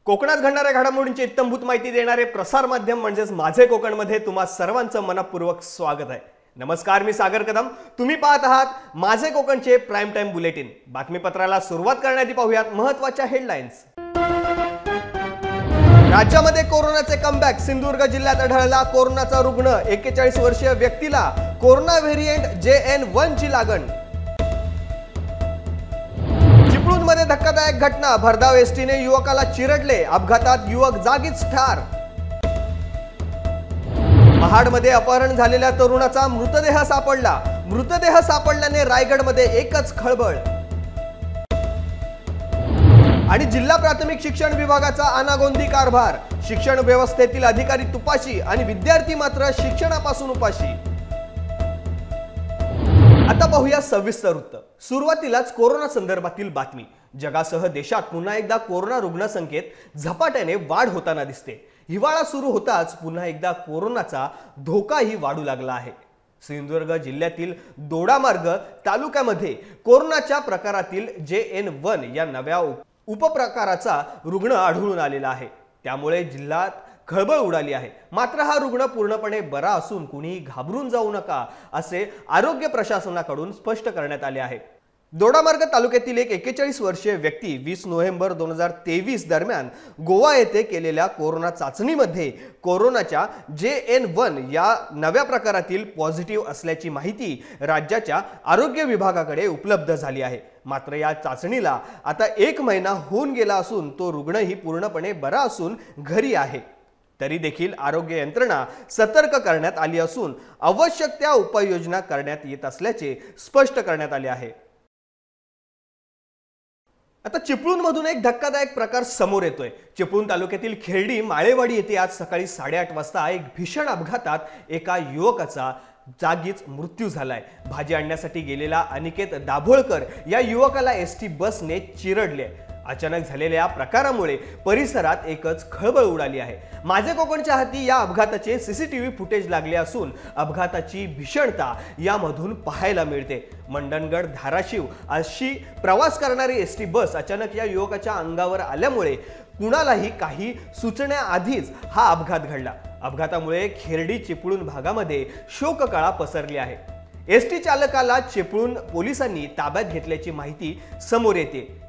कोकणात घडणाऱ्या घडामोडींची इत्थंभूत माहिती देणारे प्रसार माध्यम म्हणजेच माझे कोकणमध्ये तुम्हा सर्वांचं मनपूर्वक स्वागत आहे। नमस्कार, मी सागर कदम। तुम्ही पाहत आहात माझे कोकणचे प्राइम टाइम बुलेटिन। बातमीपत्राला सुरुवात करण्याआधी पाहूयात महत्त्वाच्या हेडलाईन्स। राज्यामध्ये कोरोनाचे कमबॅक। सिंधुदुर्ग जिल्ह्यात आढळला कोरोनाचा रुग्ण। 41 वर्षीय व्यक्तीला कोरोना व्हेरिएंट JN1 ची लागण। चिपळूणमध्ये धक्कादायक घटना। भरधाव एसटीने युवकाला चिरडले। अपघातात युवक जागीच ठार। महाडमध्ये अपहरण झालेल्या तरुणाचा मृतदेह सापडला। मृतदेह सापडल्याने रायगडमध्ये एकच खळबळ। आणि जिल्हा प्राथमिक शिक्षण विभागाचा अनागोंदी कारभार। शिक्षण व्यवस्थेतील अधिकारी तुपाशी आणि विद्यार्थी मात्र शिक्षणापासून उपाशी। आता पाहूया सविस्तर वृत्त। सुरुवातीलाच कोरोना संदर्भातील बातमी। जगासह देशात पुन्हा एकदा कोरोना रुग्णसंख्येत झपाट्याने वाढ होताना दिसते। हिवाळा सुरू होताच पुन्हा एकदा कोरोनाचा धोकाही वाढू लागला आहे। सिंधुदुर्ग जिल्ह्यातील दोडामार्ग तालुक्यामध्ये कोरोनाच्या प्रकारातील JN1 या नव्या उपप्रकाराचा रुग्ण आढळून आलेला आहे। त्यामुळे जिल्ह्यात खळबळ उडाली आहे। मात्र हा रुग्ण पूर्णपणे बरा असून कुणीही घाबरून जाऊ नका असे आरोग्य प्रशासनाकडून स्पष्ट करण्यात आले आहे। दोडामार्ग तालुक्यातील एक 41 वर्षीय व्यक्ती 20 नोव्हेंबर 2023 दरम्यान गोवा येथे केलेल्या कोरोना चाचणीमध्ये कोरोनाच्या JN1 या नव्या प्रकारातील पॉझिटिव्ह असल्याची माहिती राज्याच्या आरोग्य विभागाकडे उपलब्ध झाली आहे। मात्र या चाचणीला आता 1 महिना होऊन गेला असून तो रुग्णही पूर्णपणे बरा असून घरी आहे। तरी देखील आरोग्य यंत्रणा सतर्क करण्यात आली असून आवश्यक त्या उपाययोजना करण्यात येत असल्याचे स्पष्ट करण्यात आले आहे। आता चिपळूणमधून एक धक्कादायक प्रकार समोर येतोय। चिपळूण तालुक्यातील खेर्डी माळेवाडी येथे आज सकाळी 8:30 वाजता एक भीषण अपघातात एका युवकाचा जागीच मृत्यू झालाय। भाजी आणण्यासाठी गेलेला अनिकेत दाभोळकर या युवकाला ST बसने चिरडले। अचानक झालेल्या या प्रकारामुळे परिसरात एकच खळबळ उडाली आहे। माझे कोकणच्या हाती या अपघाताचे CCTV फुटेज लागले असून अपघाताची भीषणता यामधून पाहायला मिळते। मंडणगड धाराशिव अशी प्रवास करणारी ST बस अचानक या युवकाच्या अंगावर आल्यामुळे कुणालाही काही सुचण्याआधीच हा अपघात घडला। अपघातामुळे खेर्डी चिपळूण भागामध्ये शोककळा पसरली आहे। ST चालकाला चिपळूण पोलिसांनी ताब्यात घेतल्याची माहिती समोर येते।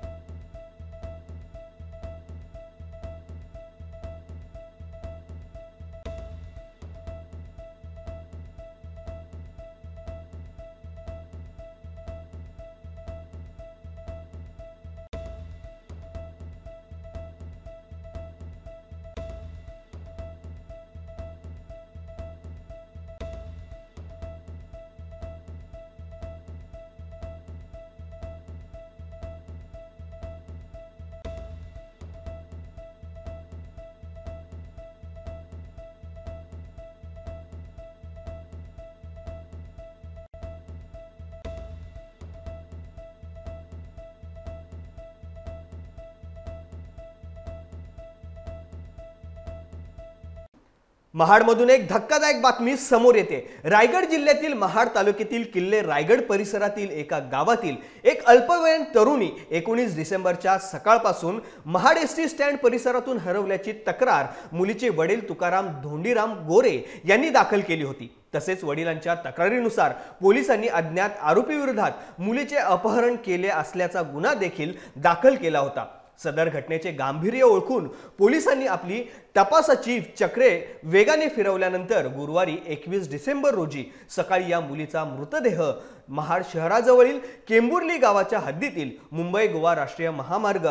महाडमधून एक धक्कादायक बातमी समोर येते। रायगड जिल्ह्यातील महाड तालुक्यातील किल्ले रायगड परिसरातील एका गावातील एक अल्पवयीन तरुणी 19 डिसेंबरच्या सकाळपासून महाड ST स्टँड परिसरातून हरवल्याची तक्रार मुलीचे वडील तुकाराम धोंडीराम गोरे यांनी दाखल केली होती। तसेच वडिलांच्या तक्रारीनुसार पोलिसांनी अज्ञात आरोपी विरोधात मुलीचे अपहरण केले असल्याचा गुन्हा देखील दाखल केला होता। सदर घटनेचे गांभीर्य ओळखून पोलिसांनी आपली तपासाची चक्रे वेगाने फिरवल्यानंतर गुरुवारी 21 डिसेंबर रोजी सकाळी या मुलीचा मृतदेह महाड शहराजवळील केंबुर्ली गावाच्या हद्दीतील मुंबई गोवा राष्ट्रीय महामार्ग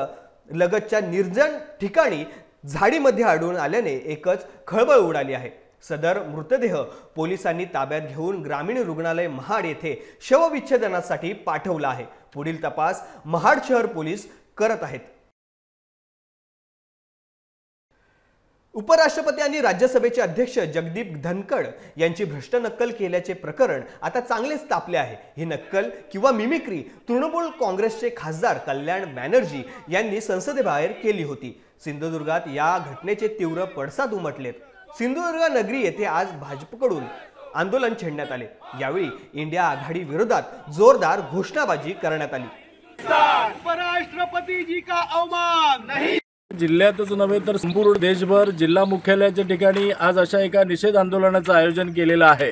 लगतच्या निर्जन ठिकाणी झाडीमध्ये आढळून आल्याने एकच खळबळ उडाली आहे। सदर मृतदेह पोलिसांनी ताब्यात घेऊन ग्रामीण रुग्णालय महाड येथे शवविच्छेदनासाठी पाठवला आहे। पुढील तपास महाड शहर पोलीस करत आहेत। उपराष्ट्रपती आणि राज्यसभेचे अध्यक्ष जगदीप धनखड यांची भ्रष्ट नक्कल केल्याचे प्रकरण आता चांगलेच तापले आहे। ही नक्कल किंवा मिमिक्री तृणमूल काँग्रेसचे खासदार कल्याण बॅनर्जी यांनी संसदेबाहेर केली होती। सिंधुदुर्गात या घटनेचे तीव्र पडसाद उमटलेत। सिंधुदुर्ग नगरी येथे आज भाजपकडून आंदोलन छेडण्यात आले। यावेळी इंडिया आघाडी विरोधात जोरदार घोषणाबाजी करण्यात आली। उपराष्ट्रपति जी का अवमान नहीं। जिल्ह्यातच नव्हे तर संपूर्ण देशभर जिल्हा मुख्यालयाच्या ठिकाणी आज अशा एका निषेध आंदोलनाचं आयोजन केलेलं आहे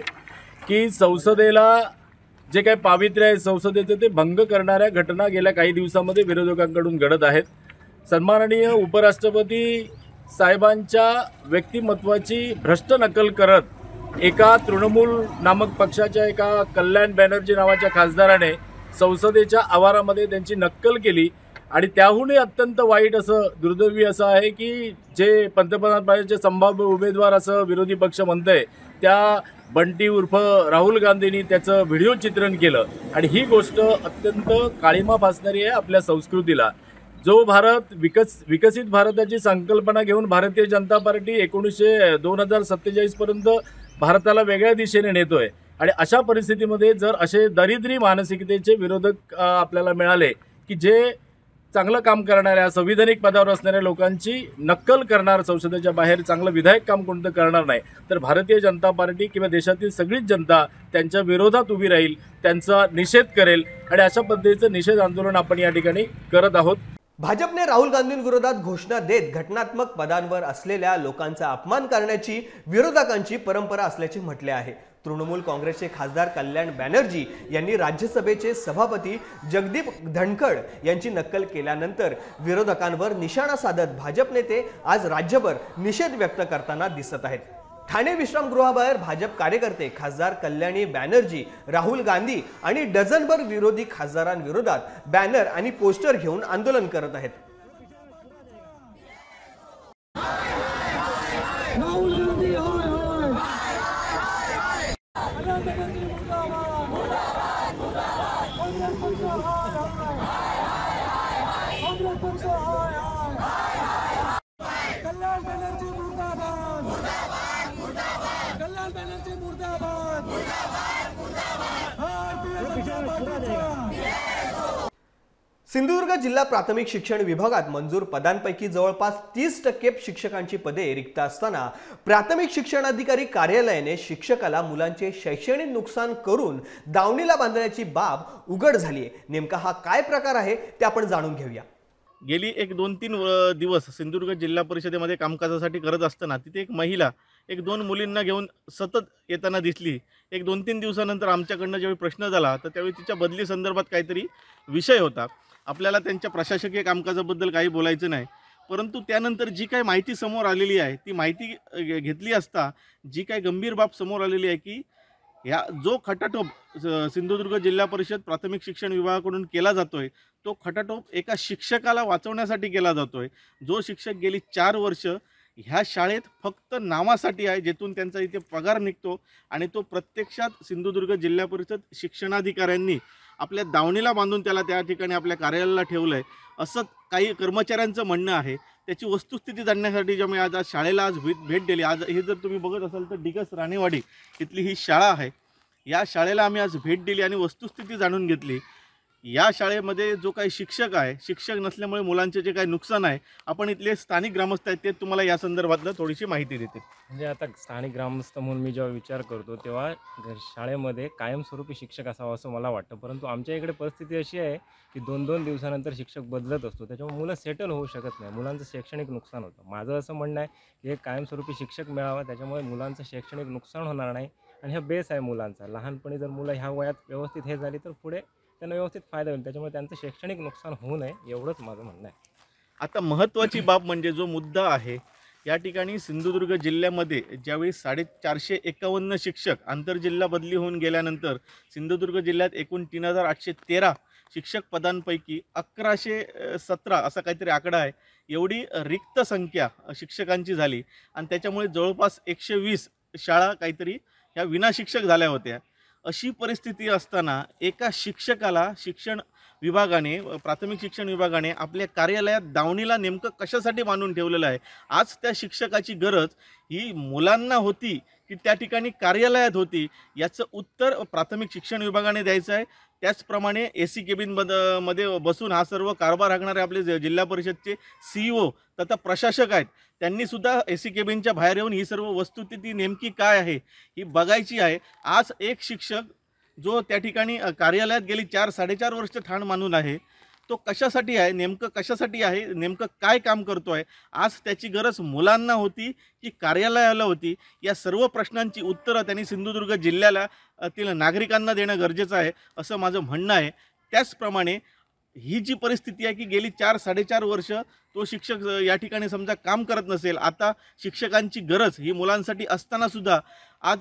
की संसदेला जे काही पावित्र्य आहे संसदेचे ते भंग करणाऱ्या घटना गेल्या काही दिवसांमध्ये विरोधकांकडून घडत आहेत। सन्माननीय उपराष्ट्रपती साहेबांच्या व्यक्तिमत्वाची भ्रष्ट नकल करत एका तृणमूल नामक पक्षाच्या एका कल्याण बॅनर्जी नावाच्या खासदाराने संसदेच्या आवारामध्ये त्यांची नक्कल केली आणि त्याहूनही अत्यंत वाईट असं दुर्दैवी असं आहे की जे पंतप्रधान पदाचे संभाव्य उमेदवार असं विरोधी पक्ष म्हणतंय त्या बंटी उर्फ राहुल गांधींनी त्याचं व्हिडिओ चित्रण केलं आणि ही गोष्ट अत्यंत काळिमा फासणारी आहे आपल्या संस्कृतीला। जो भारत विकसित भारताची संकल्पना घेऊन भारतीय जनता पार्टी 2047 पर्यंत भारताला वेगळ्या दिशेने नेतोय आणि अशा परिस्थितीमध्ये जर असे दरिद्री मानसिकतेचे विरोधक आपल्याला मिळाले की जे चांगलं काम करणाऱ्या संविधानिक पदावर असणाऱ्या लोकांची नक्कल करणार, संसदेच्या बाहेर चांगलं विधायक काम कोणतं करणार नाही, तर भारतीय जनता पार्टी किंवा देशातील सगळीच जनता त्यांच्या विरोधात उभी राहील, त्यांचा निषेध करेल आणि अशा पद्धतीचं निषेध आंदोलन आपण या ठिकाणी करत आहोत। भाजपने राहुल गांधींविरोधात घोषणा देत घटनात्मक पदांवर असलेल्या लोकांचा अपमान करण्याची विरोधकांची परंपरा असल्याचे म्हटले आहे। तृणमूल काँग्रेसचे खासदार कल्याण बॅनर्जी यांनी राज्यसभेचे सभापती जगदीप धनखड यांची नक्कल केल्यानंतर विरोधकांवर निशाणा साधत भाजप नेते आज राज्यभर निषेध व्यक्त करताना दिसत आहेत। ठाणे विश्रामगृहाबाहेर भाजप कार्यकर्ते खासदार कल्याणी बॅनर्जी, राहुल गांधी आणि डझनभर विरोधी खासदारांविरोधात बॅनर आणि पोस्टर घेऊन आंदोलन करत आहेत। सिंधुदुर्ग जिल्हा प्राथमिक शिक्षण विभागात मंजूर पदांपैकी जवळपास 30% शिक्षकांची पदे रिक्त असताना प्राथमिक शिक्षणाधिकारी कार्यालयाने शिक्षकाला मुलांचे शैक्षणिक नुकसान करून दावणीला बांधण्याची बाब उघड झाली आहे। नेमका हा काय प्रकार आहे ते आपण जाणून घेऊया। गेली 1-2-3 दिवस सिंधुदुर्ग जिल्हा परिषदेमध्ये कामकाजासाठी करत असताना तिथे एक महिला 1-2 मुलींना घेऊन सतत येताना दिसली। 1-2-3 दिवसानंतर आमच्याकडनं ज्यावेळी प्रश्न झाला तर त्यावेळी तिच्या बदली संदर्भात काहीतरी विषय होता। आपल्याला त्यांच्या प्रशासकीय कामकाजाबद्दल काही बोलायचं नाही, परंतु त्यानंतर जी काही माहिती समोर आलेली आहे ती माहिती घेतली असता जी काही गंभीर बाब समोर आलेली आहे की या जो खटाटोप सिंधुदुर्ग जिल्हा परिषद प्राथमिक शिक्षण विभागाकडून केला जातोय तो खटाटोप एका शिक्षकाला वाचवण्यासाठी केला जातोय। जो शिक्षक गेली 4 वर्ष ह्या शाळेत फक्त नावासाठी आहे, जेथून त्यांचा इथे पगार निघतो आणि तो प्रत्यक्षात सिंधुदुर्ग जिल्हा परिषद शिक्षणाधिकाऱ्यांनी आपल्या दावणीला बांधून त्याला त्या ठिकाणी आपल्या कार्यालयाला ठेवलं आहे असं काही कर्मचाऱ्यांचं म्हणणं आहे। त्याची वस्तुस्थिती जाणण्यासाठी जेव्हा मी आज शाळेला भेट दिली, आज हे जर तुम्ही बघत असाल तर डिगस राणेवाडी इथली ही शाळा आहे। या शाळेला आम्ही आज भेट दिली आणि वस्तुस्थिती जाणून घेतली। या शाळेमध्ये जो काही शिक्षक आहे, शिक्षक नसल्यामुळे मुलांचे जे काही नुकसान आहे, आपण इथले स्थानिक ग्रामस्थ आहेत ते तुम्हाला या संदर्भातलं थोडीशी माहिती देतील। म्हणजे आता स्थानिक ग्रामस्थ म्हणून मी जेव्हा विचार करतो तेव्हा शाळेमध्ये कायमस्वरूपी शिक्षक असावा असं मला वाटतं, परंतु आमच्या इकडे परिस्थिती अशी आहे की 2-2 दिवसानंतर शिक्षक बदलत असतो, त्याच्यामुळे मुलं सेटल होऊ शकत नाही, मुलांचं शैक्षणिक नुकसान होतं। माझं असं म्हणणं आहे की एक कायमस्वरूपी शिक्षक मिळावा, त्याच्यामुळे मुलांचं शैक्षणिक नुकसान होणार नाही आणि हा बेस आहे मुलांचा। लहानपणी जर मुलं ह्या वयात व्यवस्थित हे झाली तर पुढे त्यांना व्यवस्थित फायदा होईल, त्याच्यामुळे त्यांचं शैक्षणिक नुकसान होऊ नये एवढंच माझं म्हणणं आहे। आता महत्त्वाची बाब म्हणजे जो मुद्दा आहे या ठिकाणी सिंधुदुर्ग जिल्ह्यामध्ये ज्यावेळी 451 शिक्षक आंतरजिल्हा बदली होऊन गेल्यानंतर सिंधुदुर्ग जिल्ह्यात एकूण 3813 शिक्षक पदांपैकी 1117 असा काहीतरी आकडा आहे, एवढी रिक्त संख्या शिक्षकांची झाली आणि त्याच्यामुळे जवळपास 120 शाळा काहीतरी ह्या विनाशिक्षक झाल्या होत्या। अशी परिस्थिती असताना एका शिक्षकाला शिक्षण विभागाने, प्राथमिक शिक्षण विभागाने आपल्या कार्यालयात दावणीला नेमकं कशासाठी बांधून ठेवलेलं आहे? आज त्या शिक्षकाची गरज ही मुलांना होती की त्या ठिकाणी कार्यालयात होती, याचं उत्तर प्राथमिक शिक्षण विभागाने द्यायचं आहे। त्याचप्रमाणे AC केबिनमध्ये बसून हा सर्व कारभार हाकणारे आपले जिल्हा परिषदचे CEO तथा प्रशासक आहेत, त्यांनीसुद्धा AC केबिनच्या बाहेर येऊन ही सर्व वस्तुस्थिती नेमकी काय आहे ही बघायची आहे। आज एक शिक्षक जो त्या ठिकाणी कार्यालयात गेली 4-4.5 वर्ष ठाण मानून आहे, तो कशासाठी आहे, नेमकं कशासाठी आहे, नेमकं काय काम करतो आहे, आज त्याची गरज मुलांना होती की कार्यालयाला होती, या सर्व प्रश्नांची उत्तरं त्यांनी सिंधुदुर्ग जिल्ह्याला तील नागरिकांना देणं गरजेचं आहे असं माझं म्हणणं आहे. त्याचप्रमाणे ही जी परिस्थिती आहे की गेली 4-4.5 वर्ष तो शिक्षक या ठिकाणी समजा काम करत नसेल, आता शिक्षकांची गरज ही मुलांसाठी असतानासुद्धा आज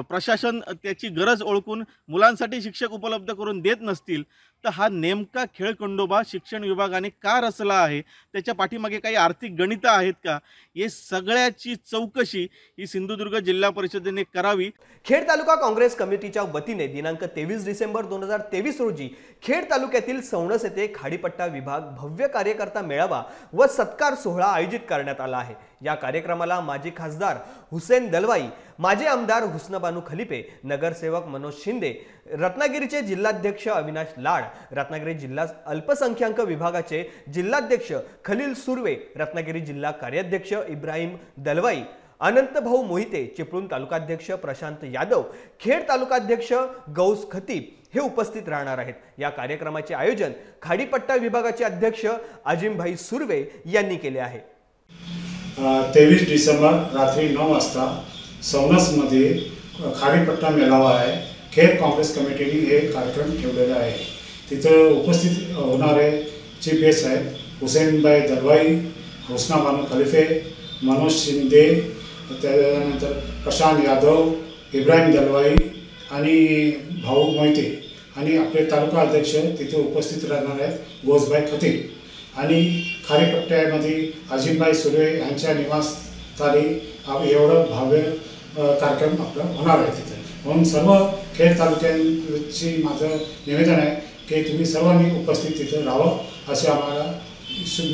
प्रशासन त्याची गरज ओळखून मुलांसाठी शिक्षक उपलब्ध करून देत नसतील, तर हा नेमका खेळखंडोबा शिक्षण विभागाने का रचला आहे, त्याच्या पाठीमागे काही आर्थिक गणितं आहेत का, हे सगळ्याची चौकशी ही सिंधुदुर्ग जिल्हा परिषदेने करावी. खेड तालुका काँग्रेस कमिटीच्या वतीने दिनांक 23 डिसेंबर 2023 रोजी खेड तालुक्यातील सौणस येथे खाडीपट्टा विभाग भव्य कार्यकर्ता मेळावा व सत्कार सोहळा आयोजित करण्यात आला आहे. या कार्यक्रमाला माजी खासदार हुसेन दलवाई, माजी आमदार हुस्नबानू खलिपे, नगरसेवक मनोज शिंदे, रत्नागिरीचे जिल्हाध्यक्ष अविनाश लाड, रत्नागिरी जिल्हा अल्पसंख्याक विभागाचे जिल्हाध्यक्ष खलील सुर्वे, रत्नागिरी जिल्हा कार्याध्यक्ष इब्राहिम दलवाई, अनंत भाऊ मोहिते, चिपळूण तालुकाध्यक्ष प्रशांत यादव, खेड तालुकाध्यक्ष गौस खतीब हे उपस्थित राहणार आहेत. या कार्यक्रमाचे आयोजन खाडीपट्टा विभागाचे अध्यक्ष अजिमभाई सुर्वे यांनी केले आहे. 23 डिसेंबर रात्री 9 वाजता सौनसमध्ये खाडीपट्टा मेळावा आहे. खेड काँग्रेस कमिटीने हे कार्यक्रम ठेवलेला आहे. तिथं उपस्थित होणारे चीफ गेस्ट आहेत हुसेनभाई दलवाई, हुस्नाबानू खलिफे, मनोज शिंदे, त्यानंतर प्रशांत यादव, इब्राहिम दलवाई आणि भाऊ मोहिते आणि आपले तालुका अध्यक्ष तिथे उपस्थित राहणार आहेत गोसभाई खतीब आणि खाडीपट्ट्यामध्ये अजिमभाई सुर्वे यांच्या निवासस्थानी एवढं भव्य कार्यक्रम आपला होणार आहे तिथे. म्हणून सर्व खेड तालुक्यांची माझं निवेदन आहे की तुम्ही सर्वांनी उपस्थित तिथे राहावं असे आम्हाला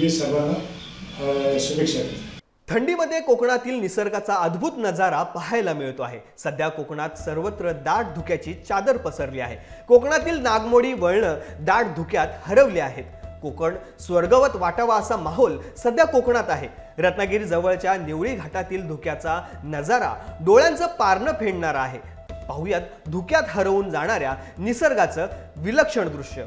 मी सर्वांना शुभेच्छा देतो. थंडीमध्ये कोकणातील निसर्गाचा अद्भुत नजारा पाहायला मिळतो आहे. सध्या कोकणात सर्वत्र दाट धुक्याची चादर पसरली आहे. कोकणातील नागमोडी वळणं दाट धुक्यात हरवली आहेत. कोकण स्वर्गवत वाटावा असा माहोल सध्या कोकणात आहे. रत्नागिरी जवळच्या निवळी घाटातील धुक्याचा नजारा डोळ्यांचं पारणं फेडणारा आहे. पाहुयात धुक्यात हरवून जाणाऱ्या निसर्गाचं विलक्षण दृश्य.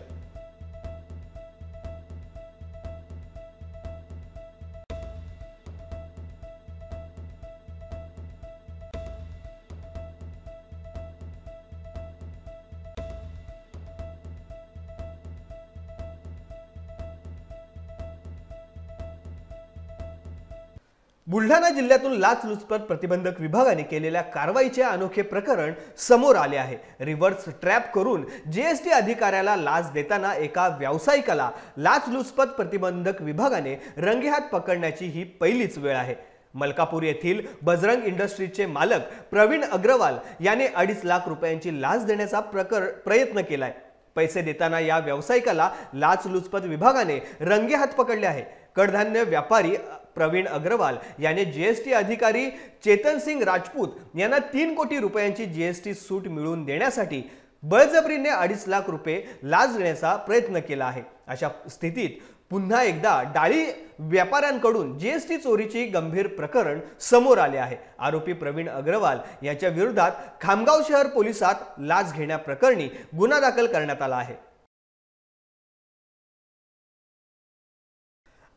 बुलढाणा जिल्ह्यातून लाचलुचपत प्रतिबंधक विभागाने केलेल्या कारवाईचे अनोखे प्रकरण समोर आले आहे. रिव्हर्स ट्रॅप करून जीएसटी अधिकाऱ्याला लाच देताना एका व्यावसायिकाला लाचलुचपत प्रतिबंधक विभागाने रंगेहात पकडण्याची ही पहिलीच वेळ आहे. मलकापूर येथील बजरंग इंडस्ट्रीजचे मालक प्रवीण अग्रवाल याने 2.5 लाख रुपयांची लाच देण्याचा प्रयत्न केलाय. पैसे देताना या व्यावसायिकाला लाचलुचपत विभागाने रंगेहात पकडले आहे. कडधान्य व्यापारी प्रवीण अग्रवाल याने जीएसटी अधिकारी चेतन सिंग राजपूत यांना 3 कोटी रुपयांची जीएसटी सूट मिळवून देण्यासाठी बळजबरीने 2.5 लाख रुपये लाच देण्याचा प्रयत्न केला आहे. अशा स्थितीत पुन्हा एकदा डाळी व्यापाऱ्यांकडून जीएसटी चोरीची गंभीर प्रकरण समोर आले आहे. आरोपी प्रवीण अग्रवाल यांच्या विरोधात खामगाव शहर पोलिसात लाच घेण्याप्रकरणी गुन्हा दाखल करण्यात आला आहे.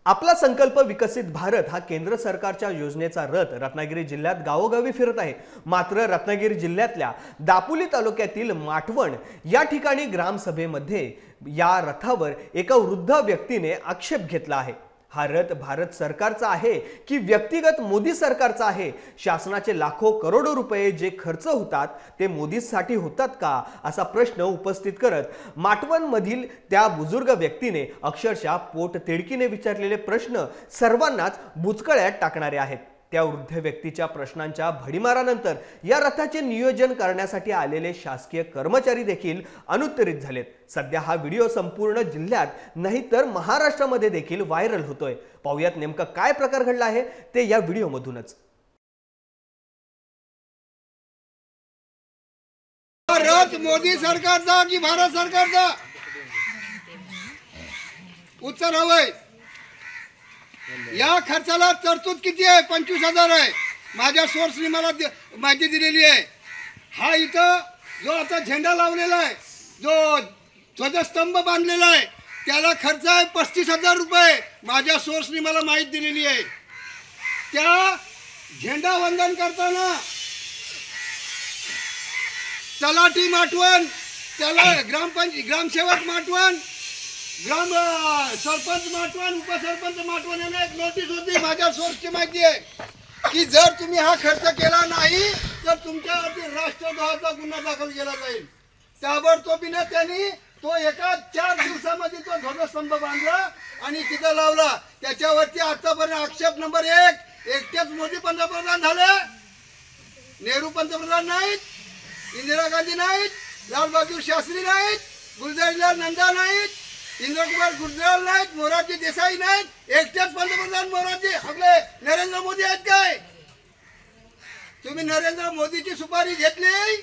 आपला संकल्प विकसित भारत हा केंद्र सरकारच्या योजनेचा रथ रत्नागिरी जिल्ह्यात गावोगावी फिरत आहे. मात्र रत्नागिरी जिल्ह्यातल्या दापोली तालुक्यातील माठवण या ठिकाणी ग्रामसभेमध्ये या रथावर एका वृद्ध व्यक्तीने आक्षेप घेतला आहे. हा रथ भारत सरकारचा आहे की व्यक्तिगत मोदी सरकारचा आहे? शासनाचे लाखो करोडो रुपये जे खर्च होतात ते मोदीसाठी होतात का, असा प्रश्न उपस्थित करत माटवण मधील त्या बुजुर्ग व्यक्तीने अक्षरशः पोट तिडकीने विचारलेले प्रश्न सर्वांनाच बुचकळ्यात टाकणारे आहेत. त्या वृद्ध व्यक्तीच्या प्रश्नांच्या भडीमारानंतर या रथाचे नियोजन करण्यासाठी आलेले शासकीय कर्मचारी देखील अनुत्तरित झालेत. सध्या हा व्हिडिओ संपूर्ण जिल्ह्यात नाही तर महाराष्ट्रामध्ये देखील व्हायरल होतोय. पाहुयात नेमका काय प्रकार घडला आहे ते या व्हिडिओमधूनच. रथ मोदी सरकारचा की भारत सरकारचा? उत्तर हवंय. या खर्चाला तरतूद किती आहे? 25,000 आहे. माझ्या सोर्सने मला माहिती दिलेली आहे. हा इथं जो आता झेंडा लावलेला आहे, जो ध्वजस्तंभ बांधलेला आहे, त्याला खर्च आहे 35,000 रुपये. माझ्या सोर्सनी मला माहिती दिलेली आहे. त्या झेंडा वंदन करताना तलाठी माटवण, त्याला ग्रामसेवक माटवण, सरपंच माटवण, उपसरपंच माटवण यांना एक नोटीस होती. माझ्या सोर्सची माहिती आहे की जर तुम्ही हा खर्च केला नाही तर तुमच्यावरती राष्ट्रद्रोहाचा गुन्हा दाखल केला जाईल. ताबडतोबीने त्यांनी तो एका 4 दिवसामध्ये तो ध्वजस्तंभ बांधला आणि तिथं लावला. त्याच्यावरती आतापर्यंत आक्षेप नंबर 1, एकटेच मोदी पंतप्रधान झाले, नेहरू पंतप्रधान नाहीत, इंदिरा गांधी नाहीत, लालबहादूर शास्त्री नाहीत, गुलजारीलाल नंदा नाहीत, इंद्रकुमार गुजराल नाहीत, मोरारजी देसाई नाहीत, एकटेच पंतप्रधान मोरारजी आपले नरेंद्र मोदी आहेत. काय तुम्ही नरेंद्र मोदीची सुपारी घेतली,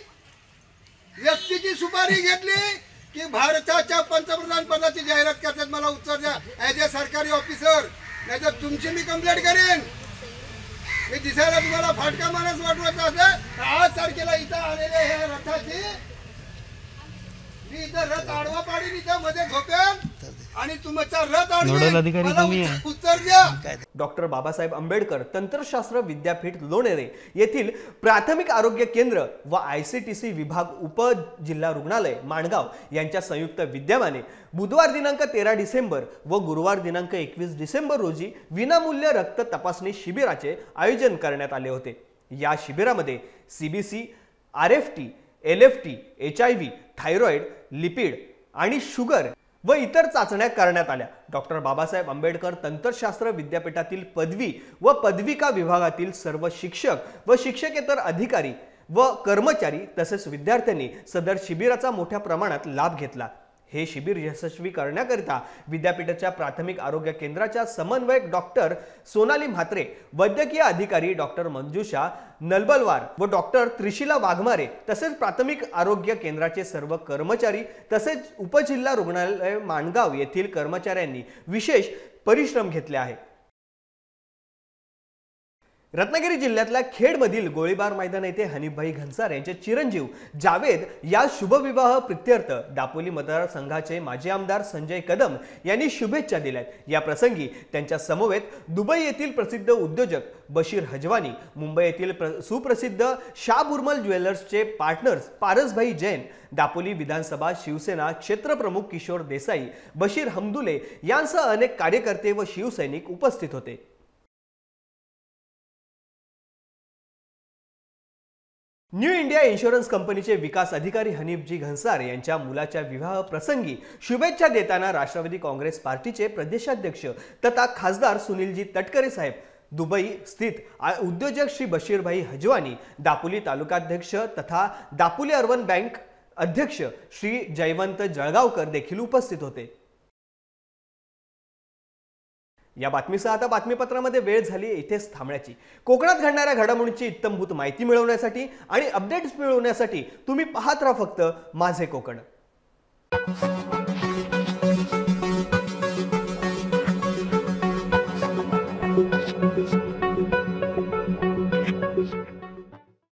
व्यक्तीची सुपारी घेतली की भारताच्या पंतप्रधान पदाची जाहिरात करतात? मला उत्तर द्या ॲज ए सरकारी ऑफिसर, नाही तर तुमची मी कंप्लेंट करेन. मी दिसायला तुम्हाला फाटका माणूस वाटवायचा असेल 8 तारखेला इथं आलेले हे रथाची मी इथं रथ आडवा पाडीन, इथं मध्ये झोपेन आणि तुमचा रथ आडवा उत्तर द्या. डॉक्टर बाबासाहेब आंबेडकर तंत्रशास्त्र विद्यापीठ लोणेरे येथील प्राथमिक आरोग्य केंद्र व ICTC विभाग उपजिल्हा रुग्णालय माणगाव यांच्या संयुक्त विद्यमाने बुधवार दिनांक 13 डिसेंबर व गुरुवार दिनांक 21 डिसेंबर रोजी विनामूल्य रक्त तपासणी शिबिराचे आयोजन करण्यात आले होते. या शिबिरामध्ये CBC, RFT, LFT, HIV, thyroid, lipid आणि शुगर व इतर चाचण्या करण्यात आल्या. डॉक्टर बाबासाहेब आंबेडकर तंत्रशास्त्र विद्यापीठातील पदवी व पदविका विभागातील सर्व शिक्षक व शिक्षकेतर अधिकारी व कर्मचारी तसेच विद्यार्थ्यांनी सदर शिबिराचा मोठ्या प्रमाणात लाभ घेतला. हे शिबिर यशस्वी करण्याकरिता विद्यापीठाच्या प्राथमिक आरोग्य केंद्राच्या समन्वयक डॉक्टर सोनाली म्हात्रे, वैद्यकीय अधिकारी डॉक्टर मंजुषा नलबलवार व डॉक्टर त्रिशिला वाघमारे तसेच प्राथमिक आरोग्य केंद्राचे सर्व कर्मचारी तसेच उपजिल्हा रुग्णालय माणगाव येथील कर्मचाऱ्यांनी विशेष परिश्रम घेतले आहे. रत्नागिरी जिल्ह्यातल्या खेडमधील गोळीबार मैदान येथे हनीफभाई घनसार यांचे चिरंजीव जावेद या शुभविवाह प्रित्यर्थ दापोली मतदारसंघाचे माजी आमदार संजय कदम यांनी शुभेच्छा दिल्यात. या प्रसंगी त्यांच्या समवेत दुबई येथील प्रसिद्ध उद्योजक बशीर हजवानी, मुंबई येथील सुप्रसिद्ध शाह बुरमल ज्वेलर्सचे पार्टनर्स पारसभाई जैन, दापोली विधानसभा शिवसेना क्षेत्रप्रमुख किशोर देसाई, बशीर हमदुले यांसह अनेक कार्यकर्ते व शिवसैनिक उपस्थित होते. न्यू इंडिया इन्शुरन्स कंपनीचे विकास अधिकारी हनीफजी घनसार यांच्या मुलाच्या विवाह प्रसंगी शुभेच्छा देताना राष्ट्रवादी काँग्रेस पार्टीचे प्रदेशाध्यक्ष तथा खासदार सुनीलजी तटकरे साहेब, दुबई स्थित उद्योजक श्री बशीरभाई हजवानी, दापोली तालुकाध्यक्ष तथा दापोली अर्बन बँक अध्यक्ष श्री जयवंत जळगावकर देखील उपस्थित होते. या बातमीसह आता बातमीपत्रामध्ये वेळ झाली इथेच थांबण्याची. कोकणात घडणाऱ्या घडामोडींची इत्तमभूत माहिती मिळवण्यासाठी आणि अपडेट्स मिळवण्यासाठी तुम्ही पाहत राहा फक्त माझे कोकण.